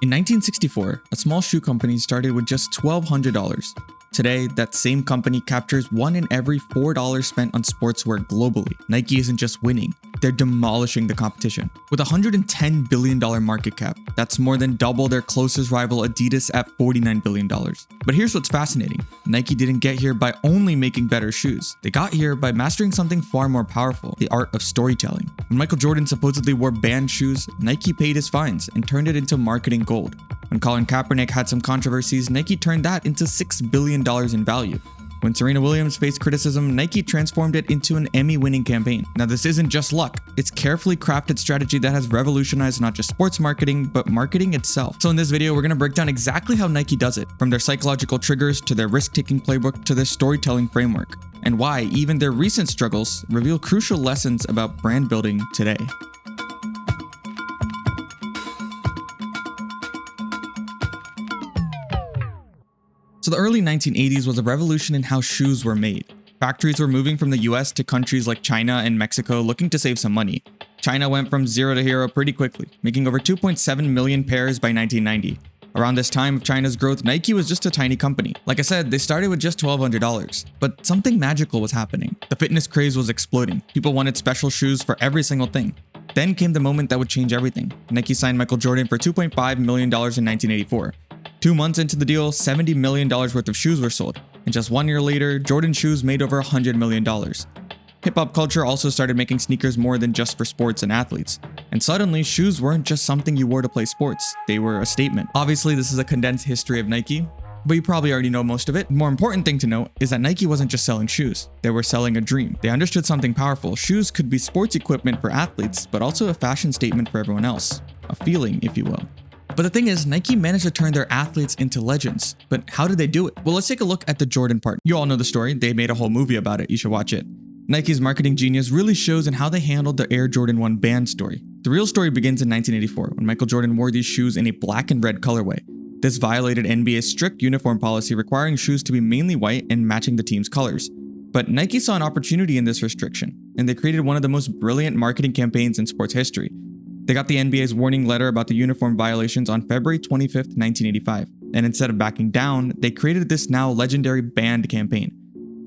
In 1964, a small shoe company started with just $1,200. Today, that same company captures one in every $4 spent on sportswear globally. Nike isn't just winning, they're demolishing the competition. With a $110 billion market cap, that's more than double their closest rival Adidas at $49 billion. But here's what's fascinating. Nike didn't get here by only making better shoes. They got here by mastering something far more powerful, the art of storytelling. When Michael Jordan supposedly wore banned shoes, Nike paid his fines and turned it into marketing gold. When Colin Kaepernick had some controversies, Nike turned that into $6 billion in value. When Serena Williams faced criticism, Nike transformed it into an Emmy-winning campaign. Now, this isn't just luck. It's carefully crafted strategy that has revolutionized not just sports marketing, but marketing itself. So in this video, we're going to break down exactly how Nike does it, from their psychological triggers to their risk-taking playbook to their storytelling framework, and why even their recent struggles reveal crucial lessons about brand building today. So the early 1980s was a revolution in how shoes were made. Factories were moving from the US to countries like China and Mexico looking to save some money. China went from zero to hero pretty quickly, making over 2.7 million pairs by 1990. Around this time of China's growth, Nike was just a tiny company. Like I said, they started with just $1,200. But something magical was happening. The fitness craze was exploding. People wanted special shoes for every single thing. Then came the moment that would change everything. Nike signed Michael Jordan for $2.5 million in 1984. 2 months into the deal, $70 million worth of shoes were sold, and just 1 year later, Jordan shoes made over $100 million. Hip-hop culture also started making sneakers more than just for sports and athletes, and suddenly shoes weren't just something you wore to play sports, they were a statement. Obviously, this is a condensed history of Nike, but you probably already know most of it. The more important thing to note is that Nike wasn't just selling shoes, they were selling a dream. They understood something powerful. Shoes could be sports equipment for athletes, but also a fashion statement for everyone else, a feeling, if you will. But the thing is, Nike managed to turn their athletes into legends. But how did they do it? Well, let's take a look at the Jordan part. You all know the story. They made a whole movie about it. You should watch it. Nike's marketing genius really shows in how they handled the Air Jordan 1 ban story. The real story begins in 1984 when Michael Jordan wore these shoes in a black and red colorway. This violated NBA's strict uniform policy requiring shoes to be mainly white and matching the team's colors. But Nike saw an opportunity in this restriction, and they created one of the most brilliant marketing campaigns in sports history. They got the NBA's warning letter about the uniform violations on February 25th, 1985, and instead of backing down, they created this now legendary banned campaign.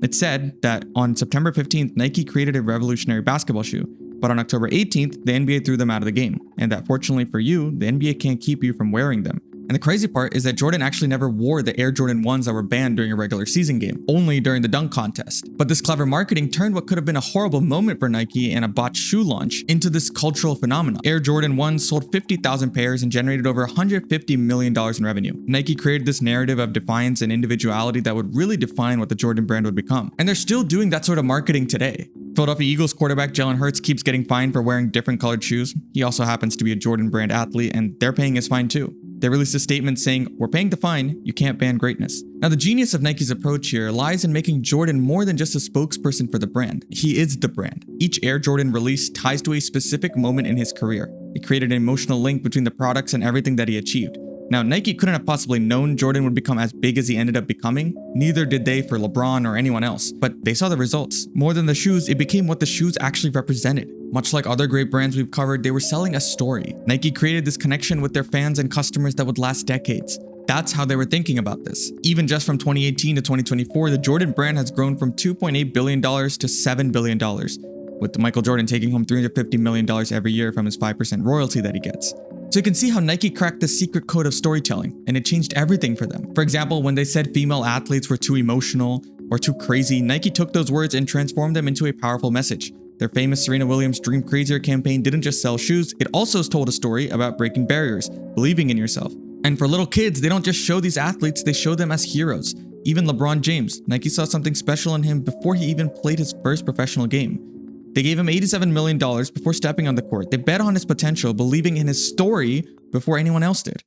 It said that on September 15th, Nike created a revolutionary basketball shoe, but on October 18th, the NBA threw them out of the game, and that fortunately for you, the NBA can't keep you from wearing them. And the crazy part is that Jordan actually never wore the Air Jordan 1s that were banned during a regular season game, only during the dunk contest. But this clever marketing turned what could have been a horrible moment for Nike and a botched shoe launch into this cultural phenomenon. Air Jordan 1s sold 50,000 pairs and generated over $150 million in revenue. Nike created this narrative of defiance and individuality that would really define what the Jordan brand would become. And they're still doing that sort of marketing today. Philadelphia Eagles quarterback Jalen Hurts keeps getting fined for wearing different colored shoes. He also happens to be a Jordan brand athlete, and they're paying his fine too. They released a statement saying, "We're paying the fine, you can't ban greatness." Now, the genius of Nike's approach here lies in making Jordan more than just a spokesperson for the brand. He is the brand. Each Air Jordan release ties to a specific moment in his career. It created an emotional link between the products and everything that he achieved. Now, Nike couldn't have possibly known Jordan would become as big as he ended up becoming. Neither did they for LeBron or anyone else, but they saw the results. More than the shoes, it became what the shoes actually represented. Much like other great brands we've covered, they were selling a story. Nike created this connection with their fans and customers that would last decades. That's how they were thinking about this. Even just from 2018 to 2024, the Jordan brand has grown from $2.8 billion to $7 billion, with Michael Jordan taking home $350 million every year from his 5% royalty that he gets. So you can see how Nike cracked the secret code of storytelling, and it changed everything for them. For example, when they said female athletes were too emotional or too crazy, Nike took those words and transformed them into a powerful message. Their famous Serena Williams Dream Crazier campaign didn't just sell shoes, it also told a story about breaking barriers, believing in yourself. And for little kids, they don't just show these athletes, they show them as heroes. Even LeBron James, Nike saw something special in him before he even played his first professional game. They gave him $87 million before stepping on the court. They bet on his potential, believing in his story before anyone else did.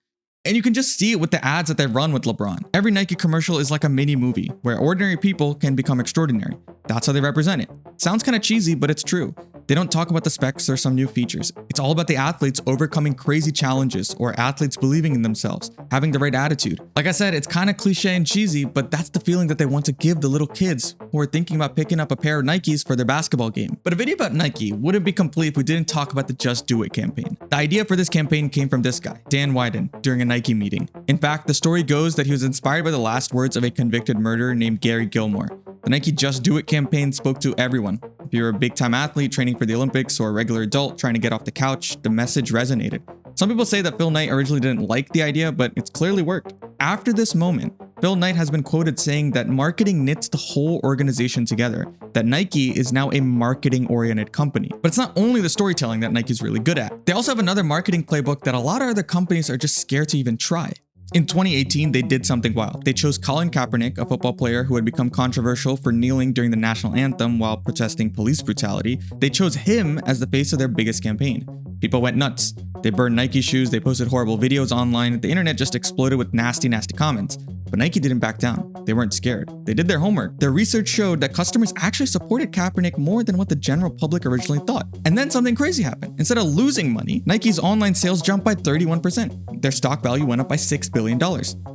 And you can just see it with the ads that they run with LeBron. Every Nike commercial is like a mini movie where ordinary people can become extraordinary. That's how they represent it. Sounds kind of cheesy, but it's true. They don't talk about the specs or some new features. It's all about the athletes overcoming crazy challenges or athletes believing in themselves, having the right attitude. Like I said, it's kind of cliche and cheesy, but that's the feeling that they want to give the little kids who are thinking about picking up a pair of Nikes for their basketball game. But a video about Nike wouldn't be complete if we didn't talk about the Just Do It campaign. The idea for this campaign came from this guy, Dan Wyden, during a Nike meeting. In fact, the story goes that he was inspired by the last words of a convicted murderer named Gary Gilmore. The Nike Just Do It campaign spoke to everyone. If you're a big-time athlete training for the Olympics or a regular adult trying to get off the couch, the message resonated. Some people say that Phil Knight originally didn't like the idea, but it's clearly worked. After this moment, Phil Knight has been quoted saying that marketing knits the whole organization together, that Nike is now a marketing-oriented company. But it's not only the storytelling that Nike's really good at. They also have another marketing playbook that a lot of other companies are just scared to even try. In 2018, they did something wild. They chose Colin Kaepernick, a football player who had become controversial for kneeling during the national anthem while protesting police brutality. They chose him as the face of their biggest campaign. People went nuts. They burned Nike shoes, they posted horrible videos online, the internet just exploded with nasty comments. But Nike didn't back down. They weren't scared. They did their homework. Their research showed that customers actually supported Kaepernick more than what the general public originally thought. And then something crazy happened. Instead of losing money, Nike's online sales jumped by 31%. Their stock value went up by $6 billion.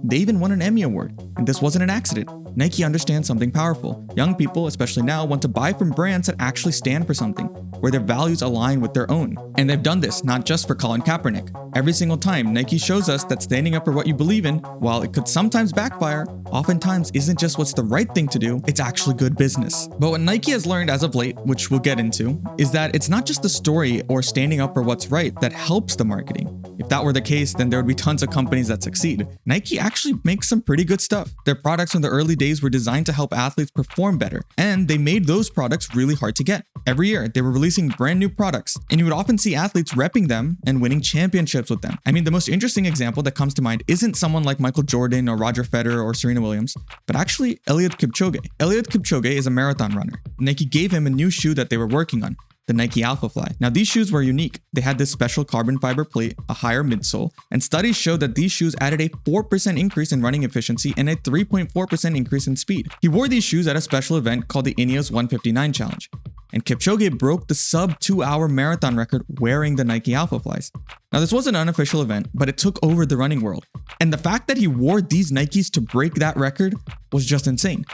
They even won an Emmy Award. And this wasn't an accident. Nike understands something powerful. Young people, especially now, want to buy from brands that actually stand for something, where their values align with their own. And they've done this not just for Colin Kaepernick. Every single time, Nike shows us that standing up for what you believe in, while it could sometimes backfire, oftentimes isn't just what's the right thing to do, it's actually good business. But what Nike has learned as of late, which we'll get into, is that it's not just the story or standing up for what's right that helps the marketing. If that were the case, then there would be tons of companies that succeed. Nike actually makes some pretty good stuff. Their products from the early days were designed to help athletes perform better, and they made those products really hard to get. Every year, they were releasing brand new products, and you would often see athletes repping them and winning championships with them. I mean, the most interesting example that comes to mind isn't someone like Michael Jordan or Roger Federer or Serena Williams, but actually Eliud Kipchoge. Eliud Kipchoge is a marathon runner. Nike gave him a new shoe that they were working on, the Nike Alphafly. Now, these shoes were unique. They had this special carbon fiber plate, a higher midsole, and studies showed that these shoes added a 4% increase in running efficiency and a 3.4% increase in speed. He wore these shoes at a special event called the Ineos 159 Challenge, and Kipchoge broke the sub 2-hour marathon record wearing the Nike Alphaflies. Now, this was an unofficial event, but it took over the running world. And the fact that he wore these Nikes to break that record was just insane.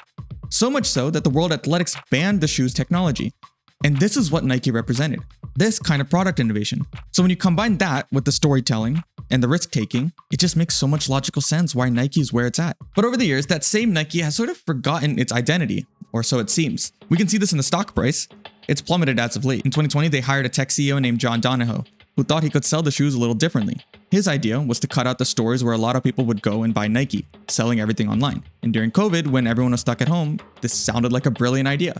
So much so that the World Athletics banned the shoe's technology. And this is what Nike represented, this kind of product innovation. So when you combine that with the storytelling and the risk-taking, it just makes so much logical sense why Nike is where it's at. But over the years, that same Nike has sort of forgotten its identity, or so it seems. We can see this in the stock price. It's plummeted as of late. In 2020, they hired a tech CEO named John Donahoe, who thought he could sell the shoes a little differently. His idea was to cut out the stores where a lot of people would go and buy Nike, selling everything online. And during COVID, when everyone was stuck at home, this sounded like a brilliant idea.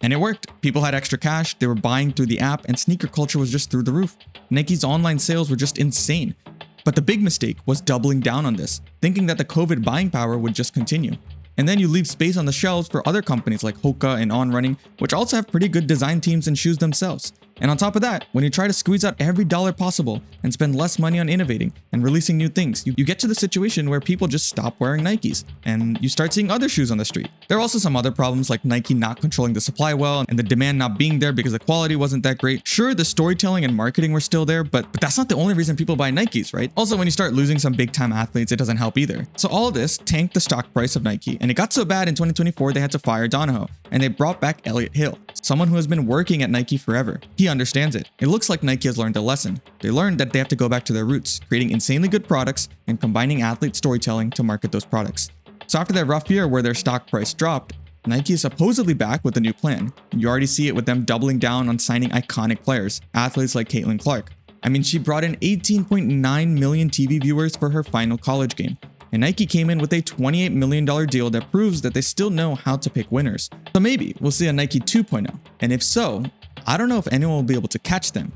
And it worked. People had extra cash, they were buying through the app, and sneaker culture was just through the roof. Nike's online sales were just insane. But the big mistake was doubling down on this, thinking that the COVID buying power would just continue. And then you leave space on the shelves for other companies like Hoka and On Running, which also have pretty good design teams and shoes themselves. And on top of that, when you try to squeeze out every dollar possible and spend less money on innovating and releasing new things, you get to the situation where people just stop wearing Nikes and you start seeing other shoes on the street. There are also some other problems like Nike not controlling the supply well and the demand not being there because the quality wasn't that great. Sure, the storytelling and marketing were still there, but that's not the only reason people buy Nikes, right? Also, when you start losing some big time athletes, it doesn't help either. So all of this tanked the stock price of Nike, and it got so bad in 2024 they had to fire Donahoe, and they brought back Elliott Hill, someone who has been working at Nike forever. He understands it. It looks like Nike has learned a lesson. They learned that they have to go back to their roots, creating insanely good products and combining athlete storytelling to market those products. So after that rough year where their stock price dropped, Nike is supposedly back with a new plan. You already see it with them doubling down on signing iconic players, athletes like Caitlin Clark. I mean, she brought in 18.9 million TV viewers for her final college game. And Nike came in with a $28 million deal that proves that they still know how to pick winners. So maybe we'll see a Nike 2.0. And if so, I don't know if anyone will be able to catch them,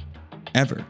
ever.